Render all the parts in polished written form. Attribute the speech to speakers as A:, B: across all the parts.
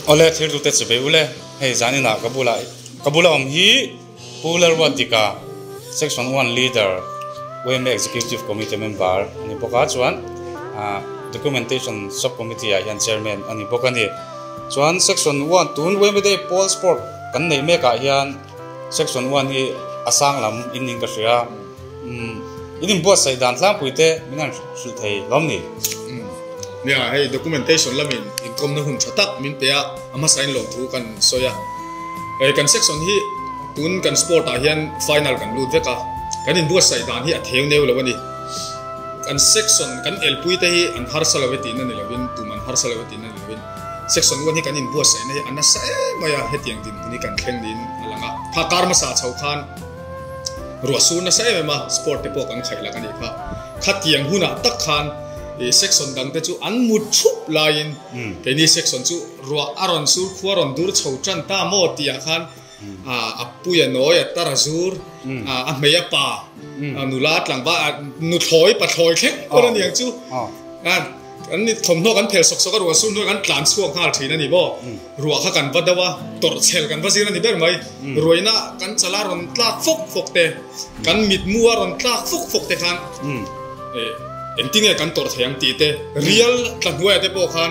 A: ole thir tu te chbe ule hei zanina kabula hi pular watika section 1 leader WM executive committee member ani boka chuan documentation subcommittee hian chairman ani boka ni chuan section 1 tun WM de pol sport kan nei me ka hian section 1 hi asang lam inning ka ria idin bo sai dan tlang puite minan sul thei lomni
B: nia hei documentation lamin inkom na hun thatak min pe ama sign lom thu kan soya kan section hi tun kan sport a hian final kan lut veka kan in bo sai dan hi a theu neu lawani kan section kan elpui te hi an har salaweti na ni lawin tuman har salaweti na lawin section 1 hi kan in bo sai na hi an sa maya hetiang din ni kan thleng din alanga phakar ma sa chau khan ruasu na sa ma sport te po kan khaila kan ikha khatiang huna tak khan section dang te chu an mut thup lain ke ni section chu ruak aron sur khuaron dur chho chan ta mo tia khan apuya noi tarazur a meya pa nulat lang ba nu thloi pa thloi khe kon ni chu an ni thom no kan phel sok sok ruwa sun no kan tlan chuang hal thina ni bo ruwa kha kan badawa tor chel kan basira ni ber mai roina kan chala ron tlak fok te kan mit muar ron tlak fok te khan enting kan tor thayang ti te real tlan huai te po khan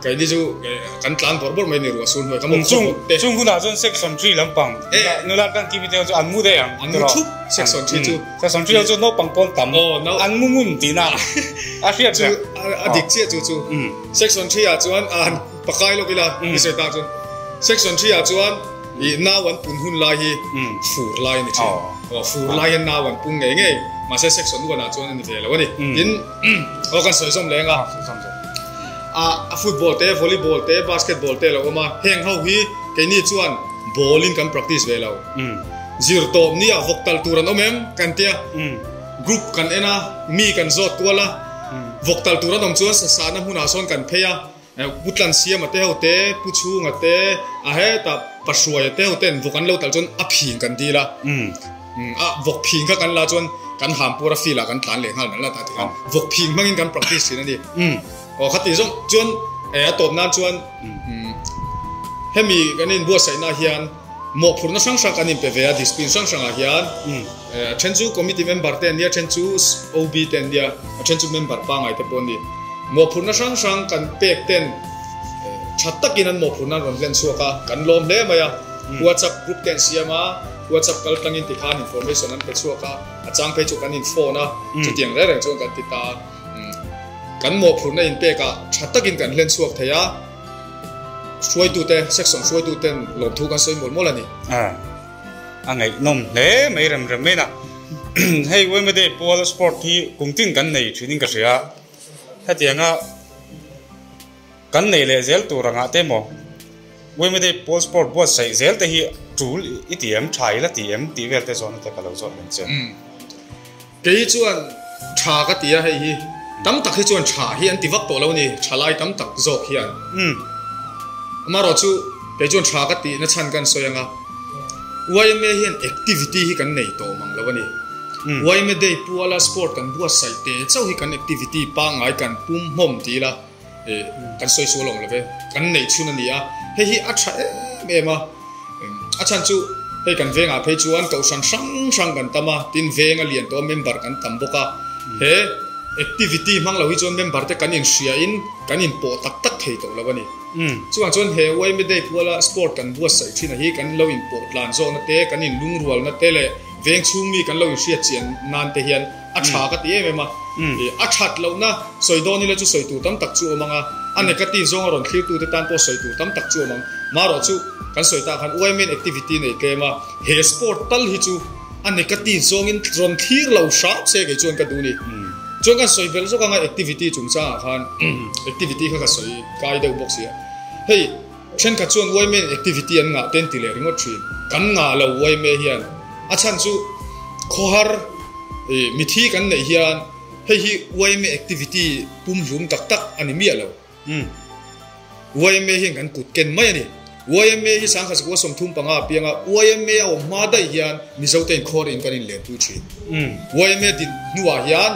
B: kai ni chu kan tlan bor mai ni ruwa sun hoi kam
A: chung huna jon section 3 lampang nulat kan kimi te chu an mu de yang
B: an mu thup section 3 chu
A: section 3 chu no pang pon tam an mu mun ti na a hriat chu
B: adik che chu section 3 a chuan an pakai lo kila ni se ta chu section 3 a chuan I na wan pun hun lai hi fur lai ni chu fur lai na wan pun nge ma se section 1 a chuan ni ve lo ni in o kan soi som lenga football te volleyball te basketball te lo ma heng ho hi ke ni chuan bowling kan practice ve lo zir top ni a voktal turan omem kan tia group kan ena mi kan zot tuala voktal turan om chuan sa na huna son kan pheya putlan siam ate hote puchu ngate a he ta pasua te hoten vokan lo tal chon a phing kan dila vok phing ka kan la chon kan ham pura fila kan tlan le hal la ta kan vok phing mangin kan practice ni ni khati jong chon top nan chuan hemi kanin bo sai na hian mo phurna sang sang kanin pe vea discipline sang sang a hian chenchu committee member ten dia chenchu OB ten dia chenchu member pa ngai te pon ni mo phurna sang sang kan pek ten chattakin an mo phurna ron len suaka kan lom le maya WhatsApp group ten siama WhatsApp kal tangin ti khan information an pe suaka achang pe chu kanin phone na chu tiang re chu kan ti ta kan mo phurna in pe ka chattakin kan len suak thaya suai tu te section suai tu ten lom thu kan soi mol mol ani
A: angai nom le mai ram me na hei we me de pol sport hi kungtin kan nei training ka ria hatianga kan nei le zel tu ranga te mo we me de pol sport bo sai zel te hi tool itm thai la tm ti vel te zon te kalo zon chen
B: ke chuan tha ka tia hei hi tam tak hi chuan tha hi an ti vak to lo ni thalai tam tak zok hian amaro chu pe chuan tha ka ti na chan kan soyanga YMA hian activity hi kan nei to mang lo ni YMA day puala sport kan bua sai te chau hi kan activity pa ngai kan pum hom ti la kan soi so long love kan nei chuna ni a he hi acha me ma achan chu he kan venga phe chuan to sang kan tama tin venga lian to member kan tamboka he activity mang lo hi chuan member te kan in shia in kan in po tak thei to lo ni chuan he YMA day puala sport kan bua sai thina hi kan lo in po tlan zo na te kan in lung rual na te le veng chung mi kan lo in shia chen nan te hian acha ka ti me ma achat lo na soidoni le chu soitu tam tak chu manga ane ka ti zong ron khil tu te tan po soitu tam tak chu mang maro chu kan soita khan YMA activity nei ke ma he sport tal hi chu ane ka ti zong in ron thir lo sharp se ge chuan ka du ni chuan kan soibel zo ka activity chung cha khan activity kha ka soi kai deu box ya hey chen ka chuan YMA activity an nga ten ti le ringo thri kan nga lo YMA hian achan chu khohar mithi kan nei hian hi YMA activity pum hum tak ani mi alo YMA hian kan kut ken mai ani YMA hi sang khas ko som thum panga pianga YMA o ma dai hian mi zo ten khor in kan in le tu chi YMA din nuwa hian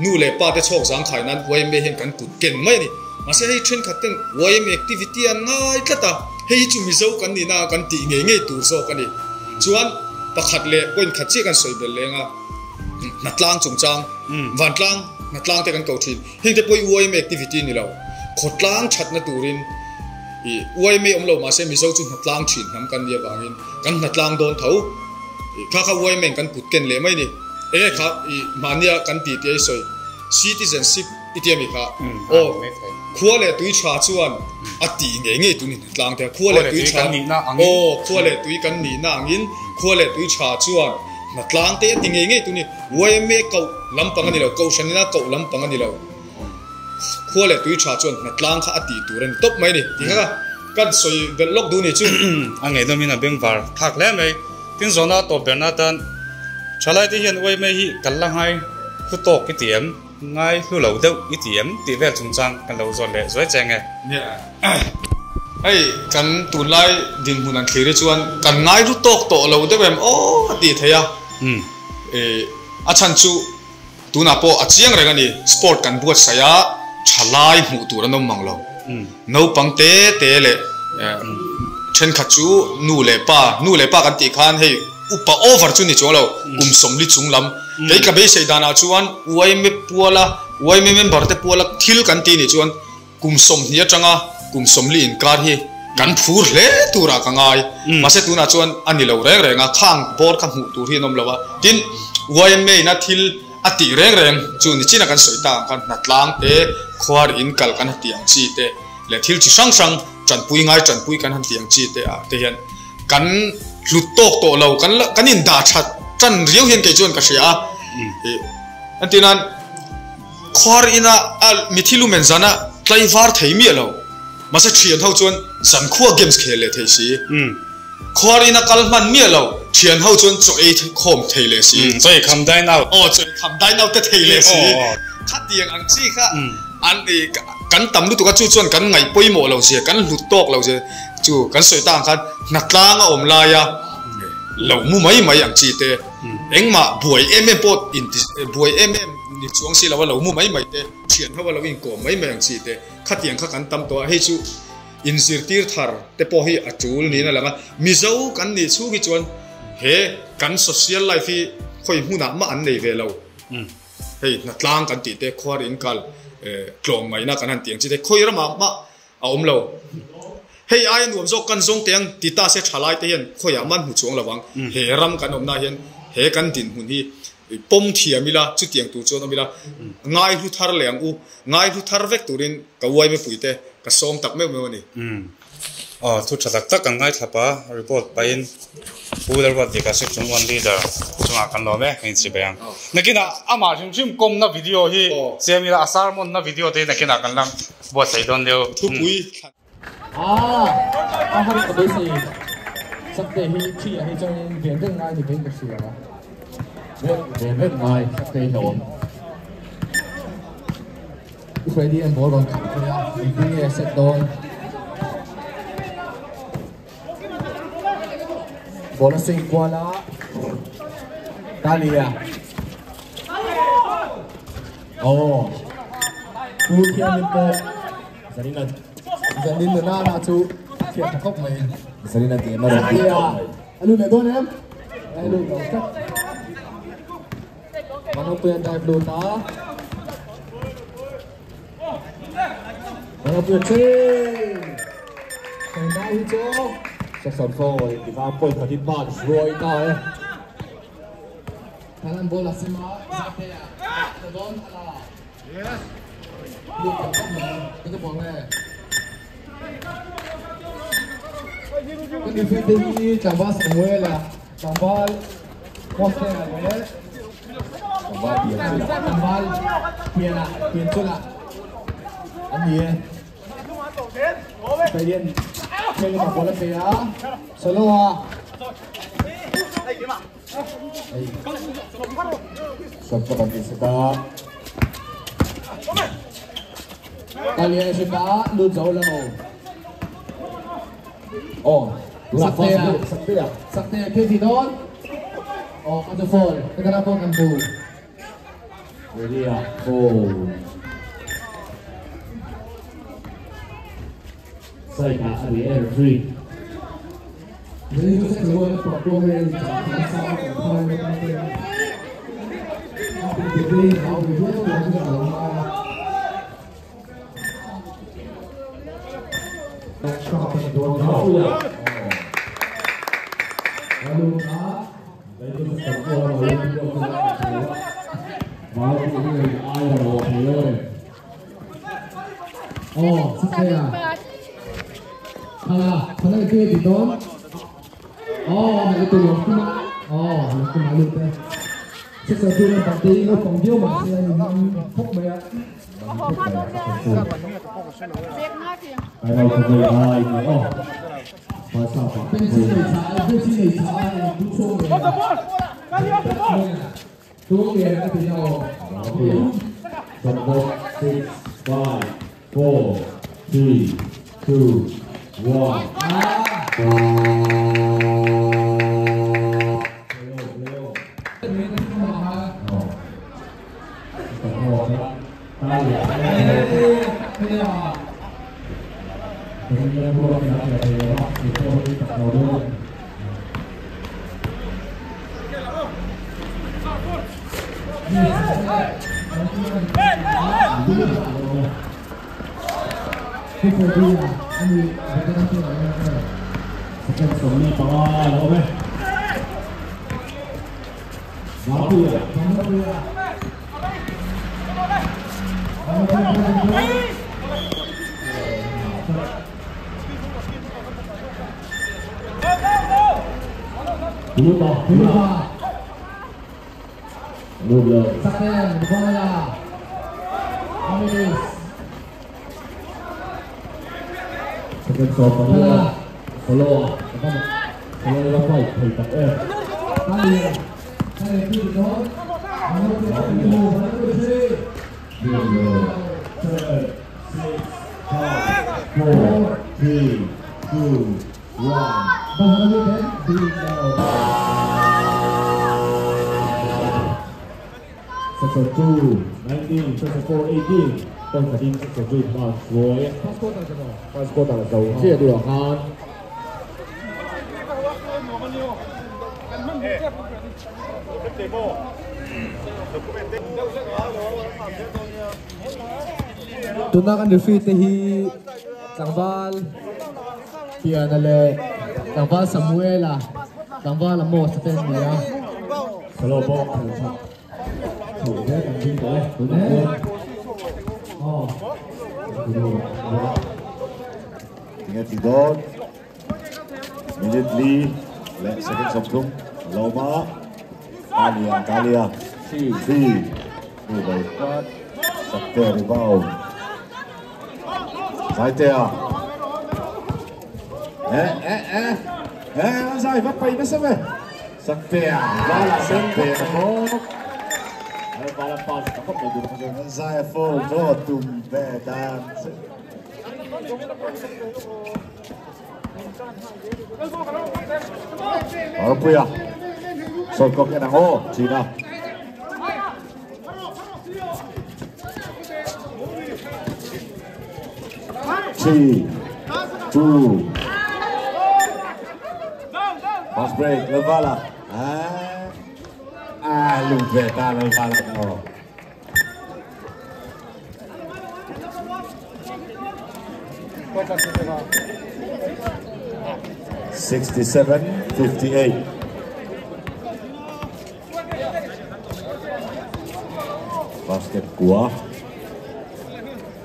B: nu le pa te chok sang khai nan YMA hian kan kut ken mai ni masa hei trend khaten YM activity an ngai tlata hei chu mi zo kan ni na kan ti nge nge tur zo kan ni chuan pakhat le point khat chi kan soi bel lenga natlang chungchang wantlang natlang te kan ko thin hing te poi YM activity ni lo khotlang that na turin i YM omlo masa mi zo chu natlang thin nam kan dia bangin kan natlang don thau kha YM kan put ken le mai ni kha i mania kan ti te soi citizenship itiami kha o khua le tui cha chuan ati nge nge tu ni tlang te khua le tui cha o khua le tui kan ni na angin khua le tui cha chuan na tlang te ati nge nge tu ni YM ko lampang ani lo ko shanina ko lampang ani lo khua le tui cha chuan na tlang kha ati turan top mai ni ti kha kan soi bel lok du ni chu
A: angai no mina beng var thak le mai tin zona to bernatan chalai te hian YM hi kallang hai khu tok ki tiam ngay lu lâu đâu ít điểm tỷ về trung trang cần lâu rồi lệ rồi chăng nghe
B: ấy cần tuần lai đình hunan khi đấy chuan cần ngay lúc tóc tổ lâu đâu em ô đi thấy à chân chú tu na po chiang rồi cái sport cần buat saya chalai mu tu ra nông mang lâu nấu bằng té lệ trên khát chú nu lệ pa cần tị khan hay upa over chu ni chu lo som li chung lam cái ka be sei dana chuan YM puala YM member te puala thil kan ti ni chuan som nia changa som li in kar hi kan phur hle tura ka ngai ma se tuna chuan ani lo reng nga khang bor ka mu tur hi nom lawa tin YM na thil ati reng chu ni china kan soi ta kan natlang te khwar in kal kan tiang chi te le thil chi sang chan pui kan han tiang chi te a te hian kan lu tok to lo kan in da chat chan riu hian ke chuan ka sia antinan khwar ina al mithilu men zana tlai var thei mi lo masa thian ho chuan san khuwa games khele thei si khwar ina kalman mi lo thian ho chuan choi khom thei le si
A: choi kham dai nau
B: choi kham dai nau te thei le si khat tiang ang chi kha an ni kan tam lu tu ka chu chuan kan ngai poimo lo si kan lu tok lo si chu kan soi tang khan natlang om la ya lo mu mai ang chi te engma buai pot in buai ni chuang si lawa lo mu mai te thian hawa lo in ko mai ang chi te khatiang kha kan tam to he chu in sir tir thar te po hi achul ni na lama mizo kan ni chu gi chuan he kan social life hi khoi huna ma an nei ve lo he natlang kan ti te khwar in kal klong mai na kan han tiang chi te khoi ra ma om lo hey ai nuam zo kan zong tiang tita se thalai te hian khoya man hu chuang lawang he ram kan om na hian he kan din hun hi pom thia mila chu tiang tu chon mila ngai hu thar leng u ngai hu thar vek turin ka wai me puite ka som tak me ni
A: thu chatak tak kan ngai thapa report pain pular wat dika section 1 leader chunga kan lo me hin si bang nakina ama sim kom na video hi semila asar mon na video te nakina kan lang bo sai don leo
B: thu pui
C: 他后面的是十地去去去將變得嗌就變個事啦，變得嗌十地頭。所以啲人冇講求佢啊，呢啲嘢識到。bola se iguala Dalia tu kia limpo Zarina na tu kia khóc mày Zarina kia mà rồi alo mẹ đón em alo đầu cắt mana punya dive lota mana punya ceng thành ra hito sắc sòn phôi thì vào phôi thật thịt bò rồi tao ấy thằng anh bola xem mà sao thế à đón là yes luôn cảm giác mình cái bóng này cái điều phiền đi chẳng bao giờ mới là chẳng bao có thể là đấy chẳng bao tiền chút là anh gì phải điên chơi cái bóng là phải á solo à sắp các bạn sẽ đã kalian sudah lu jauh lâu sakti ke tidon ada fall kita dapat kampu jadi ya
D: Side at the air 3.
C: Jadi itu saya keluar perempuan yang biasa kalau kita jadi mau dia itu kalau oh, saya. Kalau itu di don. Oh, itu yang cuma. Oh, itu malu teh. Sesuatu yang penting lo pengjau masih yang thúc mẹ.
D: Ai đâu có người ai nữa. Và sao phải
C: Bên trên này trái đúng xuống rồi. Xuống biển cái gì đâu.
D: From 4, 6, 5, 4, 3, 2, 1.
C: Sakyan, bola. Amis.
D: Second shot follow. Follow the fight. Hey, tak
C: Kali. Kali itu don. Mau kita dulu, baru sih.
D: 7, 6, 5, 4, 3, 2, 1.
C: Baru kan?
D: Sector 2, 19, sector 4, 18. Tân phải đi sector 3 vào rồi. Pass quarter là đầu. Chia được hơn.
C: Tunakan defeat hi Tangval Pianale Tangval Samuela Tangval mo sa tenya.
D: Slow ball. Thủ thế thành viên của em.
E: Ingat Tidon. Immediately let second Samsung. Loma. Talia. 3. By 4. Sakte rebound. Zaitea. Zai vấp bay nó sắp về. Sakte. Sakte. Zai full draw to bedan. Apa ya? Sokok yang ho, Cina. Three, 2. Fast break, Levala. Lubeta Levala. No. 67-58. Basket Gua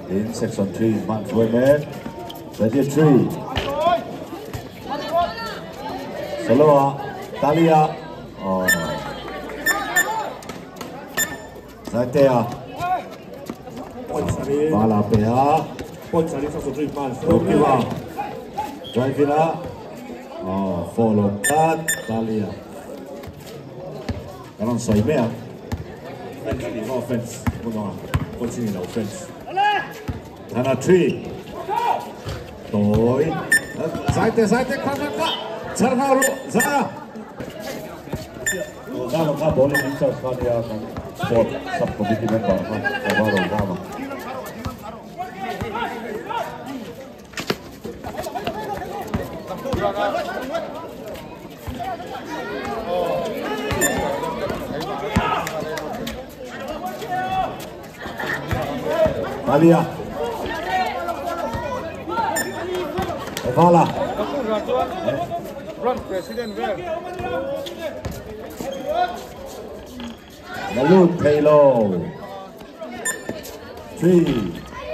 E: in section 3, Max Women 23. Saloa, Talia. Oh no. Zaitea. Balapea. Okiwa. Drivina. Oh, follow that. Talia. Karang Soimea. Offense. Continue offense. Hana 3. Toy. Zaitea. Charharu. Zara. Kalau nggak boleh bisa sekali akan sport subcommittee member kan. Baru
D: Talia. Evala.
B: Run president where?
D: Lalut Taylor. 3.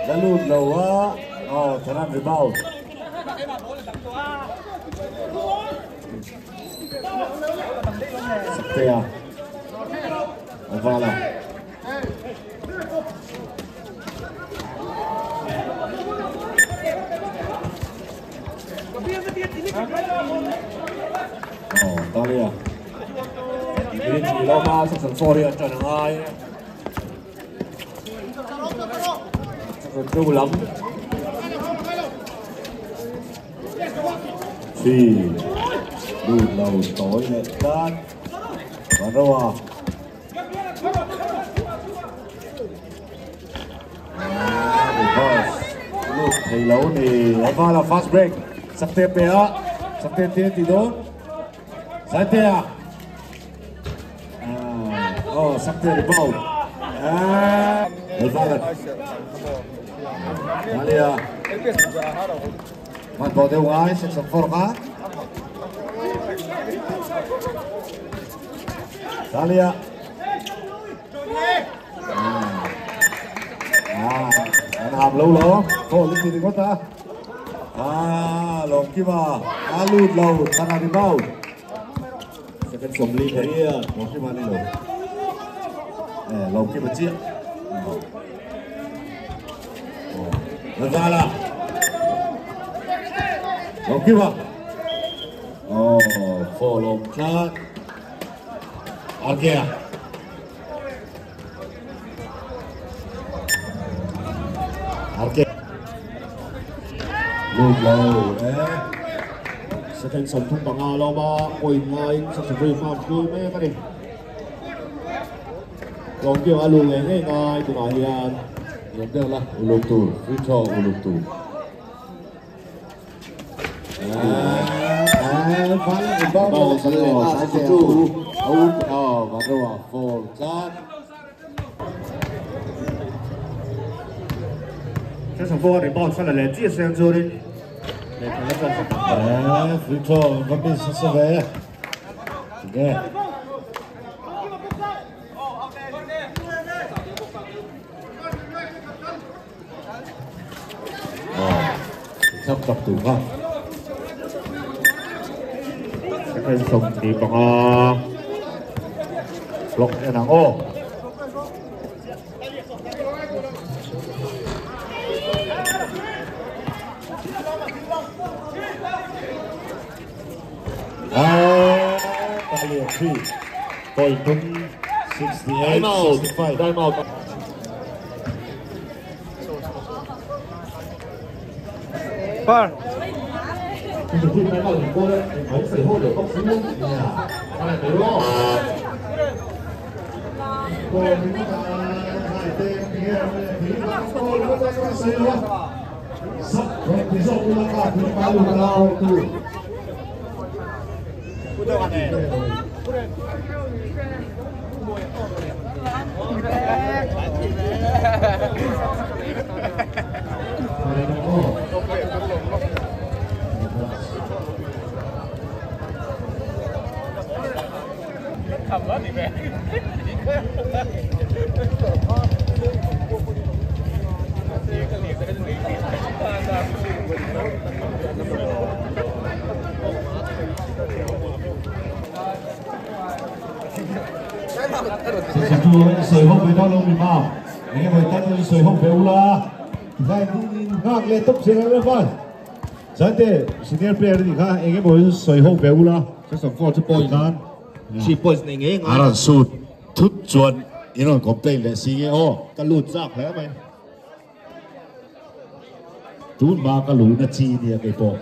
D: Lalut lower. Oh, Taran rebound. Saktia. Evala. Oh, Talia. Ini chỉ lo mà sắp sẵn sorry anh Trần Ai. Sắp sẵn lắm. Thì đùi lầu tối lên đan và đâu à reverse lúc thầy lâu thì Eva là fast break sắp tiếp bé sắp tiếp tiến thì đó giải thế sắp tiếp đi bao Eva là Malia mặt vào theo ngay sẽ sắp phổ khá Talia anh hàm lâu lắm thôi lúc gì thì có ta lồng kia mà lụt lâu ta làm đi bao sẽ cần sủng ly thấy lồng kia mà đi lồng kia mà chiếc rồi ra là lồng kia mà phổ lồng chat Arkia. Arkia. Lùi lâu. Second sân thung bằng lo ba quỳnh ngay sắp sửa về farm cứ mấy cái đi. Còn kêu alu ngay ngay tụi này hiền. Hiện được là lục tù, free throw lục tù. Phán bao sân lò sai xe và rồi full shot.
E: 这场波你帮我穿了两季时间做的，你看那个。
D: free throw vẫn bị sơ về. Ok. Sắp tập tủ không?
E: Second sông đi bằng block cho nàng ô.
D: Talia 3 point 68 65
E: Time out.
B: Far.
E: Thì khi cái đầu của cô đấy, ống sấy hô để không xuống nhà, này đấy đúng không? Cô mình có hai tên kia, thì cô nó sẽ sấy luôn. Sắp rồi thì sau khi nó cả thì phải luôn nào từ.
D: Sợi hông với đau lông bị vào, anh em phải tắt sợi hông với Ula. Vậy thì ngạc lên top xe rồi phải. Sáng thế, senior player thì khác, anh em phải sợi hông với Ula. Chắc sòng phò cho bồi gan.
E: Chỉ points này nghe ngay.
D: Aran shoot, thút chuẩn, you know, complain là gì nghe cái lụt rác hết mày. Chút ba cái lụt nó chi thì cái bộ.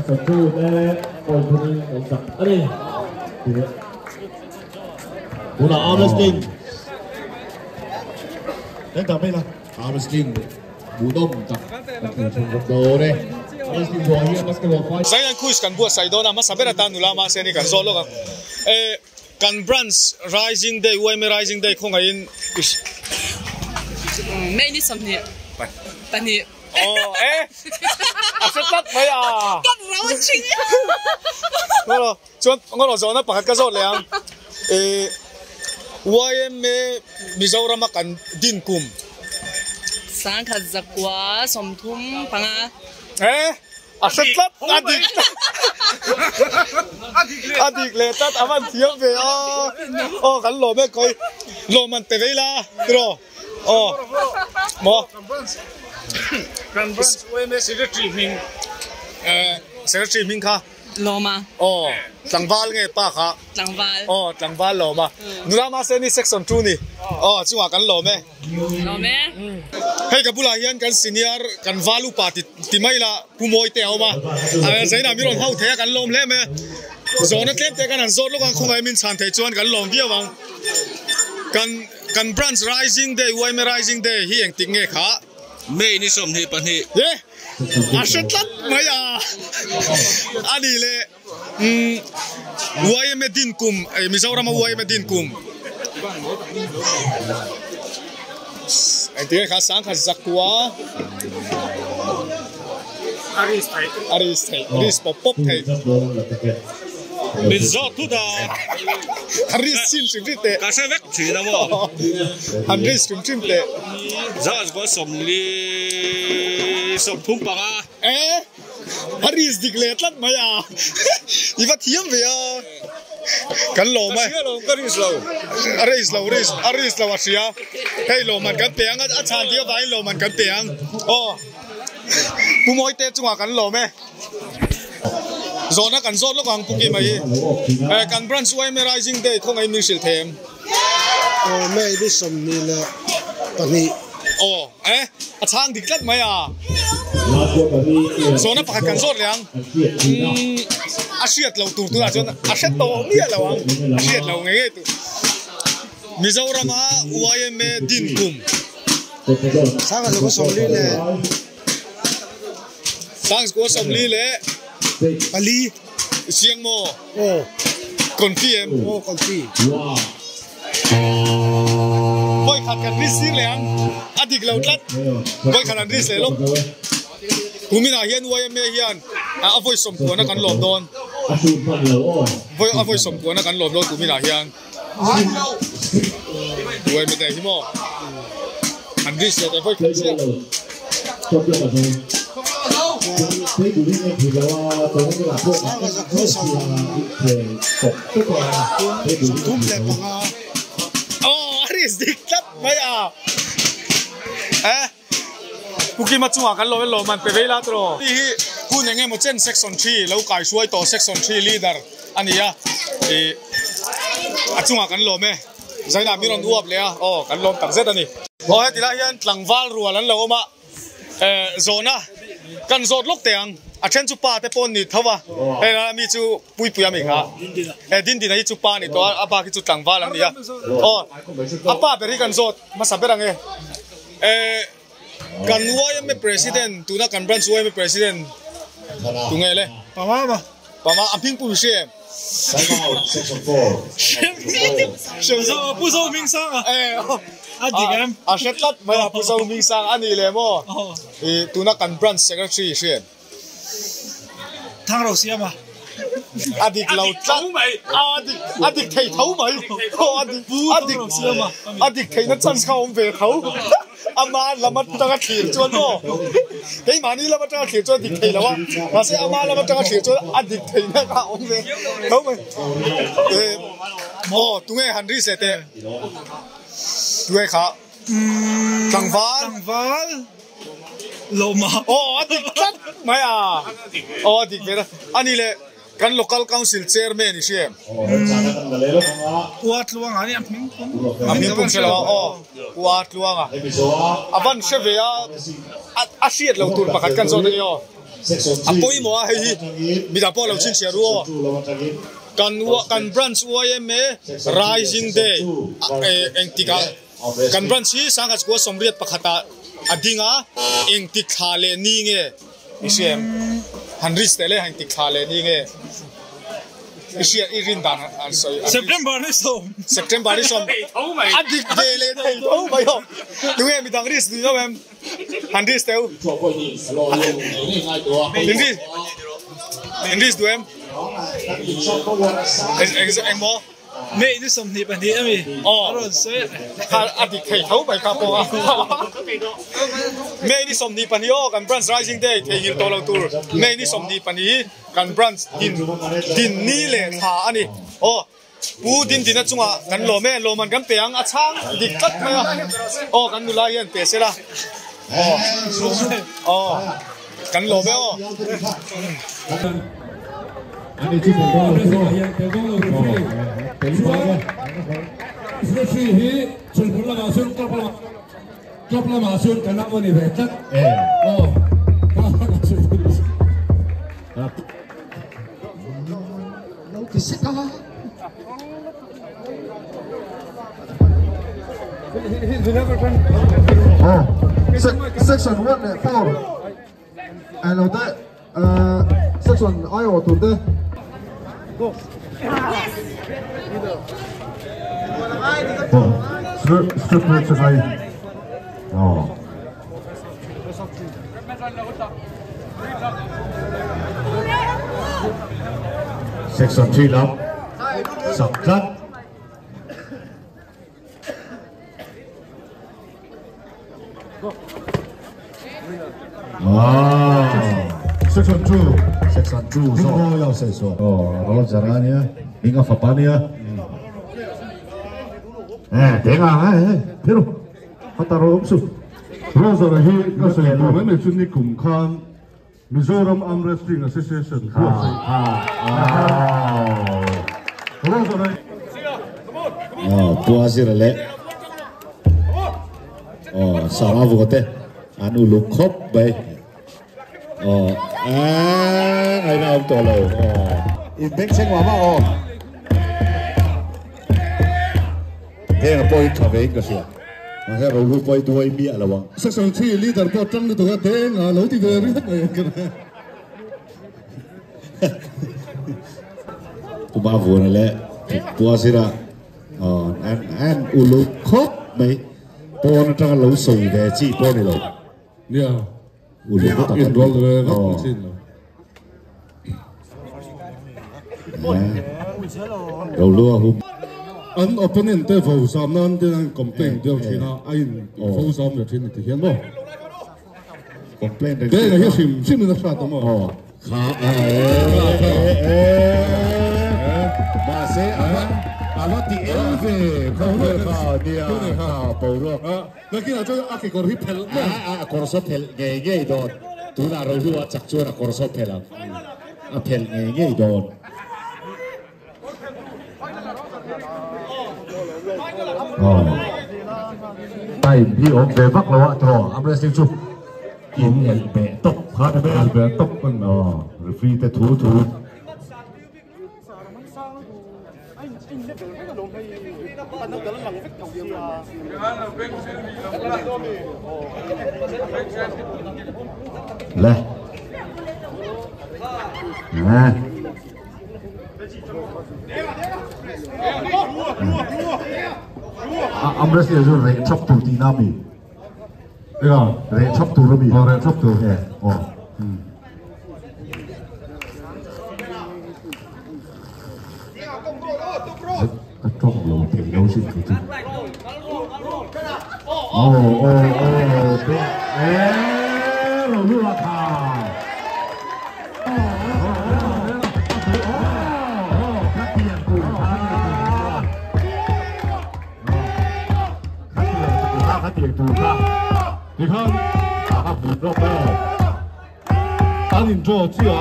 D: section 2 nè ôi thằng ông tập ở đây cú là arm wrestling đến tập đây là arm wrestling bù đông tập đồ đây wrestling đồ here basketball fight
B: sai anh quiz kan buat sai dona mas saber ata nula ma se ni kan zolo ka kan brands rising day UM rising day khong ain
F: mấy ni som ni tani
B: sẽ tắt mấy à
F: tắt rau chinh
B: ngô nó bắt cái rồi liền YM Mizoram kan din kum
F: sang khát giặc quá som thum panga
B: sẽ tắt adik lệ tắt aman thiam về kan lo mấy coi lo man te vei la rồi mo Grand Brands UM secretary mình kha
F: loma
B: tlangwal nge pa kha tlangwal lo ma nula ma se ni section 2 ni chuwa kan lo me hei kapula hian kan senior kan valu party timai la pumoi te oma zaina miron hau the kan lom le me zona tlem te kan an zot lo kan khongai min chan thei chuan kan lom bia wang kan Brands rising day UM rising day hi eng tik nge kha
G: mấy ni som ni pan hi
B: sẽ tắt mấy à anh đi UM din kum Mizoram UM din kum anh tiếng khá sáng khá giặc quá Aris pop thầy
G: mình rõ thu da
B: Aris xin xin tệ
G: cả sẽ vét chuyện nào mà
B: Aris xin tệ
G: rõ có som thum bằng à
B: Aris declare lắm mấy à đi bắt thiếm về à kan lo mai Aris lo asia hey lo man kan peang a chan dia vai lo man kan peang pu moi te chunga kan lo me zona kan zot lo kang puki mai kan Brands UM rising day khong ai ming sil them
H: mấy đi som ni là pani
B: a chang dik lat mai à zona pakhat kan zot liang asiat lo tu a chon asiat to mi la wang asiat lo nge tu Mizoram UM din kum
H: sáng rồi có som ni nè
B: sang ko som li le
H: ali
B: siang mo confirm
H: con phi
B: boy khat kan ris sing leang adik lo tlat boy khat an ris le lo kumina hian UM hian a voi som ko na kan lom don voi som ko na kan lom don kumina hian UM te hi mo an ris le voi khat siang
H: thum le panga
B: Aris dik lat mai à puki ma chunga kan lo man pe vela tro hi ku ne nge mo chen section 3 lo kai suai to section 3 leader ania a chunga kan lo me zaina miron uap le kan lom tak zet ani he tila hian tlangwal rual an lo ma zona kan zot lok teang a chen chu pa te pon ni thawa mi chu pui mi kha din ai chu pa ni to a ba ki chu tlangwal an nia a pa beri kan zot ma saberang kan UM president tu na kan Brands UM president tu nge le
H: pama
B: amping pu shem
D: section 4
G: shem so pu so ming sang
B: adigam a shetlat mai pu so ming sang ani le mo tu na kan Brands secretary shem
G: thang rau sia mà
B: adik lau tlat adik thei thau mai adik thei na chan khau ve khau ama lamat tanga thir chuan mo cái mà ni lamat tanga thir chuan dik thei lawa ma se ama lamat tanga thir chuan adik thei na ka om ve khau mai tu nge hanri se te tu nge kha tlangwal
G: loma
B: adik tlat mai à adik ve ani le kan local council chairman siam
G: uat luang ani amping
B: pum se lawa uat luanga avan se ve a siat lo tur pakhat kan zon ni apoi mo hi mi da po lo chin sia ru kan branch OIM rising day engtika kan branch hi sanga ko somriat pakhata adinga engtik khale ni nge isem hanris tele engtik khale ni nge isia irin dan
G: September ni so
B: adik dele thei thau mai ho tuwe mi dang ris du em hanris teu hanris du em em mo
G: mẹ đi sầm thì bạn đi em đi rồi sẽ
B: adik thei thau bai ka po mẹ đi sầm ni pani o kan branch rising day thei hil to lo tur mẹ đi sầm ni pani kan branch din ni le tha ani o pu din chunga kan lo man kan peang a chang dik kat mai o kan nu la hian pe se la o kan lo me o
C: anh chị phải có được rồi hiện cái góc đầu tiên sẽ suy nghĩ chuẩn bị là masun cấp là masun cái nào này về chắc đâu thì sẽ có section 1 and 4 and now that section I want to do strip match today. Section 3 lắm. Sập rất. Section 2 so ya say so kalau caranya hingga fapania dengar pero hataro umsu rosa rahi kasi moment suni kumkan Mizoram Arm Wrestling Association rosa rahi puasir le sama bukote anu lukop baik ngày nào ông tổ lầu in bếch xanh hóa bao thế là bôi thằng ấy cái gì mà cái rồi bôi đuôi bia là bằng section 3 leader bao trăng được tụi thế ngà lối thì về biết này cái này tụi ba vừa này lẽ tụi gì ra anh ulu khóc mấy bôi nó trăng lối sồi về chi bôi này rồi ulu có tập trung rồi đầu lúa hôm anh opponent te phô sam nan te complain điều gì na anh phô sam được thiên thì hiện không complain đây là cái sim nó phát đúng không khá mà sẽ anh thì em về không được dia bầu rồi nó kia là cho anh cái con hip pel con số pel nghe đó tu là rồi lúa chắc chắn là con số pel là pel nghe đó tayพี่ออกเบบักแล้วอะทออัมเรสติงชุกินเอลเบตบฮาร์ดเบลเบตบมันรีฟรีแต่ถูเลยAmres dia tu rate top tu di nabi, ya rate top tu nabi, rate top tu, top lo, lo sih tu, lo lu lah tu ka,你看，不做咩？打完咗之後，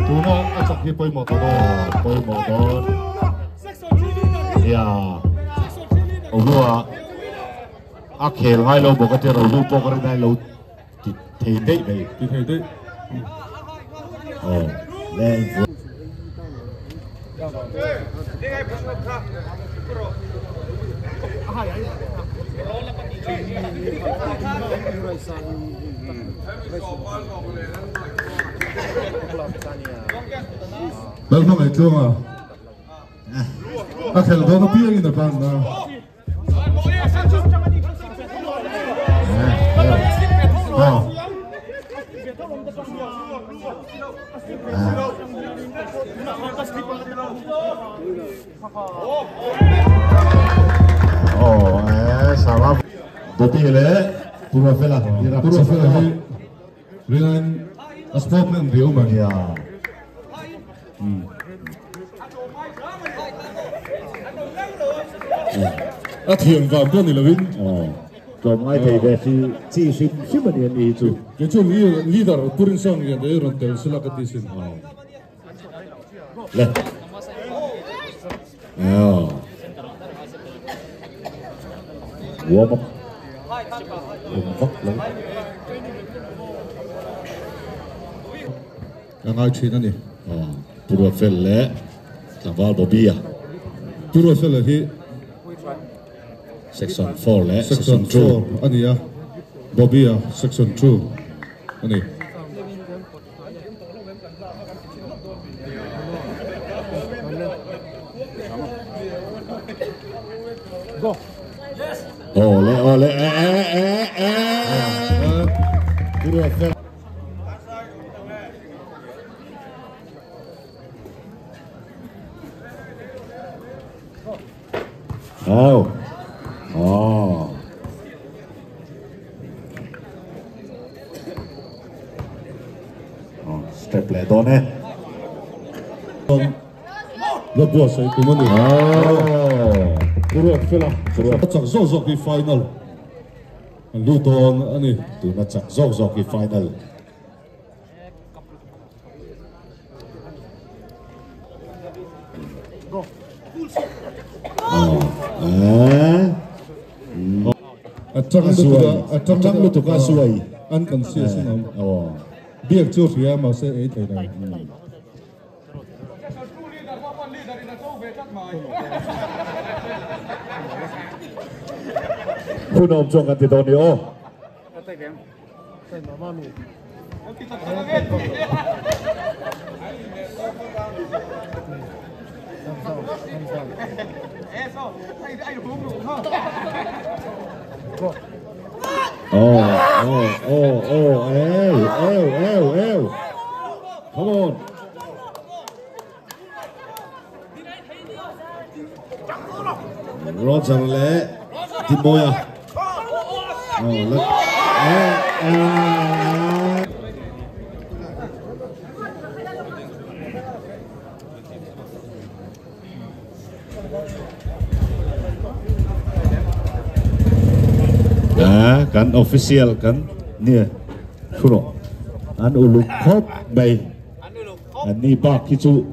C: 做乜一直去背幕度咯，背幕度。呀，我話阿騎拉路冇嗰隻路波嗰啲拉路提地未？提地。
D: lên
E: Bang không ai chuông à? Khel đó nó biết như thế nào đó.
D: Sama Bobby le pura fela
E: hi Rinan spokesman dia man
D: ya
E: thiền vào con này là vin
D: trong ai thấy về thì chỉ xin mà điện đi chú
E: cái chỗ leader purin sang cái đấy rồi tel sila cái tin
D: le warm up lấy
E: yang ai chuyện này
D: pura fela Saval Bobby à
E: pura fela hi
D: section 4 le
E: section 4 anh ya Bobby à section 2 anh
D: ole pura fela step lại đó nè
E: là bùa sấy của mình pura fela chắc rõ cái final Luton anh
D: tụi nó chắc rõ cái final
E: Trăng lu tuka suai an kan sia sinam biak chu ria ma se ei thei dai
D: คุณอมจงกันติดตอนนี้โอ้Come on. Roger le Timoya. Look. Kan official kan nia kuno an ulu khop bay an ni ba kichu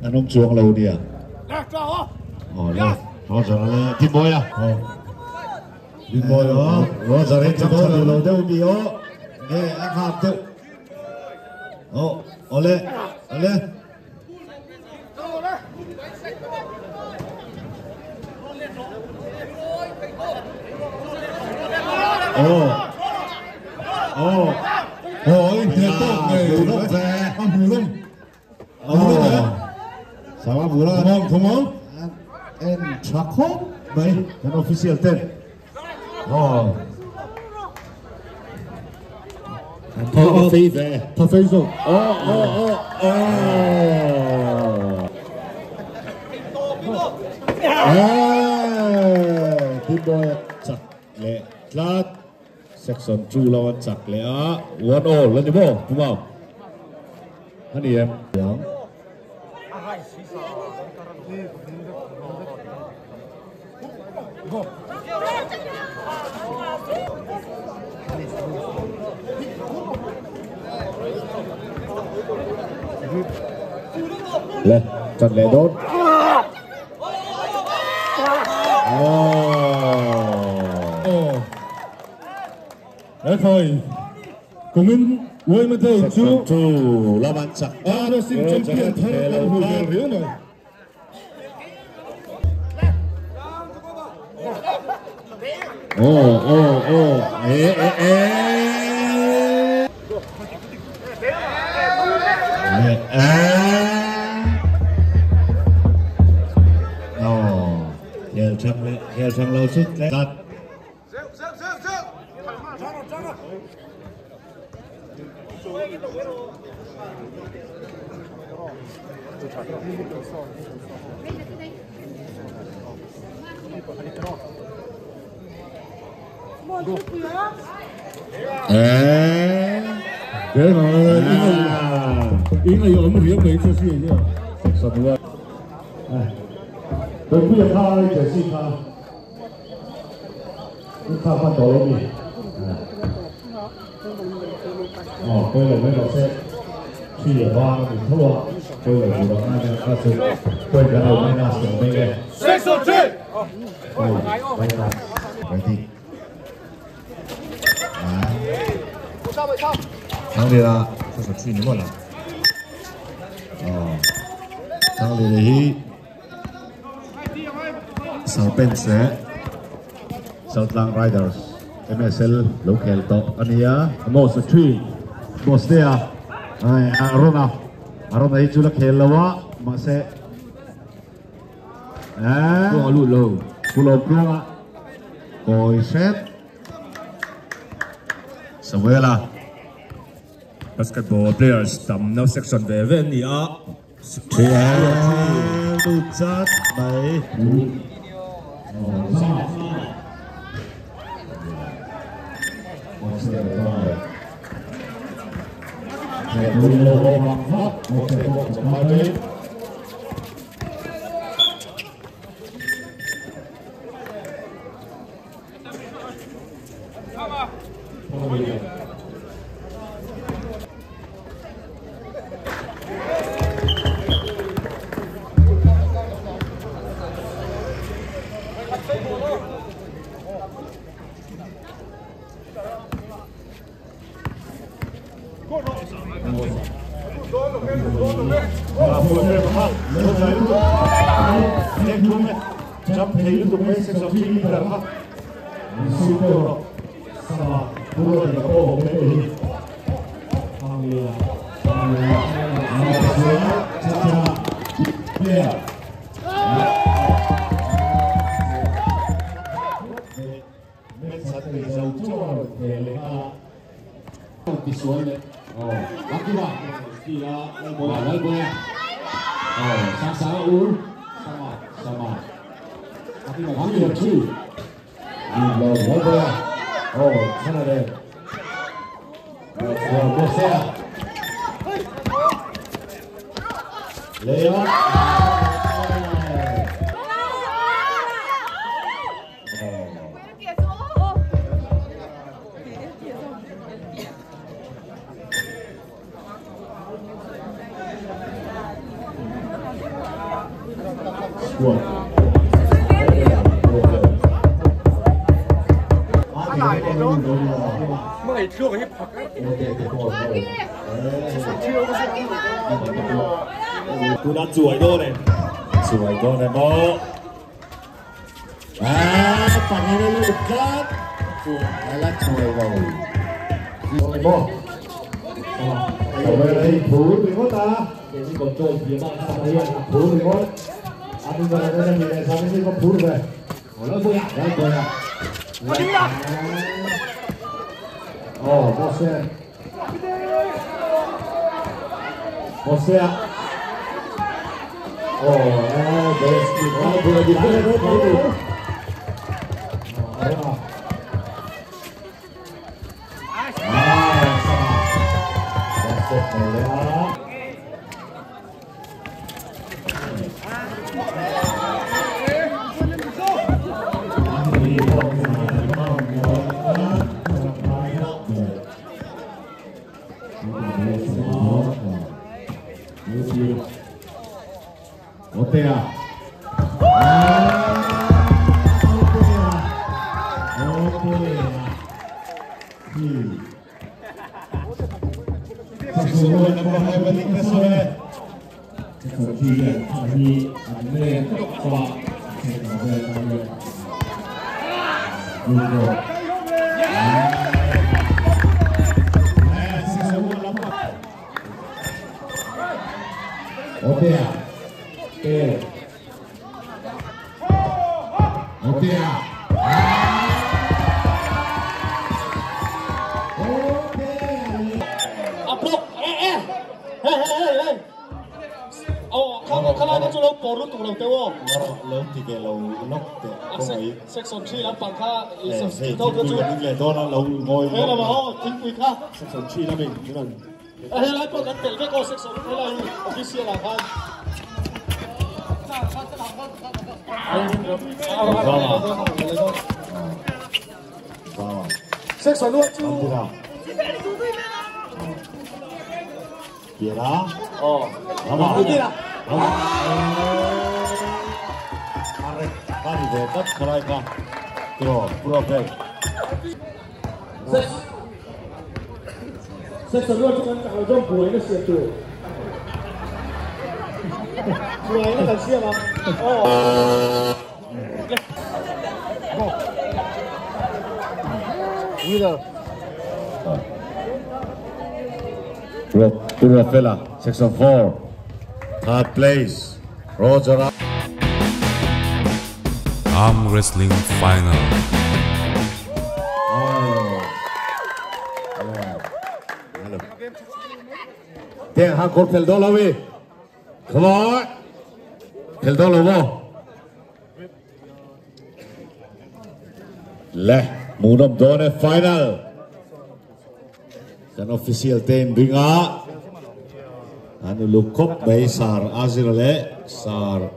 D: an ông chuông lâu nia le Roger le Timoya Timoya Roger le chắc chắn lâu đâu đi ó nghe anh học tự ole
E: thiệt tốt người nó về ăn bù lắm
D: sao bù lắm
E: không
D: em chắc không vậy cái official tên thọ phi về
E: thọ phi rồi
D: Tim boy chặt lệ lát section 2 lawan chặt lệ á 1-0 lên đi bố đúng không anh đi em đúng lên chặt lệ đốt
E: đấy thôi cùng mình
D: 왜 못해 주 라반짝 아너 심 챔피언 타는 거 보여요 Theo sang lâu sức đặt thế mà ý là有没有没出去就什么tôi bây giờ khai để xin khai khai phát tổ lên đi tôi là mấy đọc xe khi ở ba mình thua tôi là chủ động hai ca sự tôi cả đầu mấy là sửa mấy cái xe số trên mấy là mấy thì thằng này là số số chín đúng không thằng này thì Southpense Southland Riders MSL local to ania most three boss there Arona hi chula khel lawa ma se ko lu lo pulo pro koi set Samuela
I: basketball players tam no section ve ve ni a
D: tu chat mai tôi đã chuỗi đô này bố phản hình lên lực cát đây là chuỗi rồi bố ở đây thủ bị mất ta để đi còn trộn phía bạn sang đây thủ bị mất anh bây giờ đây là người sang đây có thủ được về nó vui ạ đấy vui ạ você boleh dipilih dulu. Otea. Sesuai dengan balik kesuai. Seperti tadi anda pak Otea, Otea.
C: Kalau ni cuma porut tu orang tahu.
D: Lalu tiga lalu nak tu.
C: Section 3 lah pangka.
D: Tahu tu juga ni tu orang lalu ngoi.
C: Eh, nama oh, tinggi kah?
D: Section 3 lah ni, jangan.
C: Eh, lah pun kan telke kau section ni lah, official lah kan. Section 2 tu.
D: Biara.
C: Oh.
D: Apa?
C: Biara.
D: Arek, kali dekat mereka. Pro back.
C: Section 2 tu kan kalau jom buai ni siap tu. Buai ni kan siap ah. Oh. Winner.
D: Fella, section 4, third place, Roger.
J: Arm wrestling final.
D: Hello. Then Hakor Feldolawi. Come on. Feldolovo. Leh, Munam Done final. An official team binga. Anu lukop bay sar azirale sar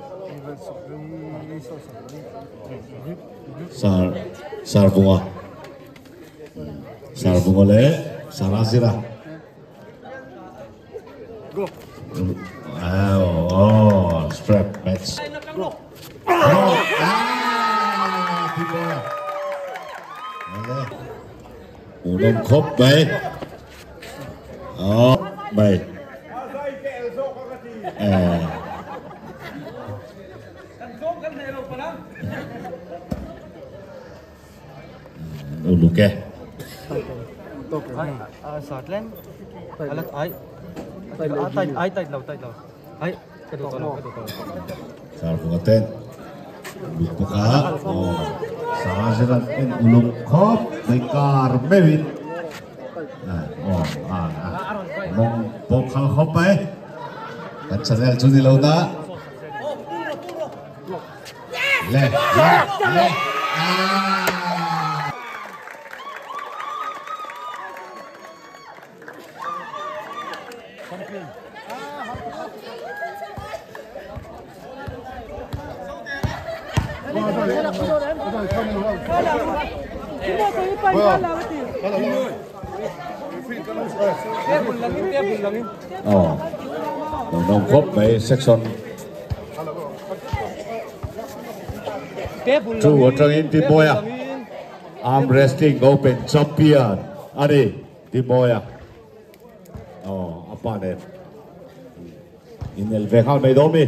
D: bunga le sar azira. Oh, strap match. Unong kop bay. Oh, bay. Luke.
G: Scotland. Alat ay. Ay tay law. Ay, keduto.
D: Sar pengaten. Buka. Oh. Sarasiran ulung kop bekar mewin. Mong bokal kop bay. Kan channel judi lauda. Le. Nông khốp mấy section two ở trong Timoya arm wrestling open champion Adi Timoya apa deh ini lebih hal mấy đó mi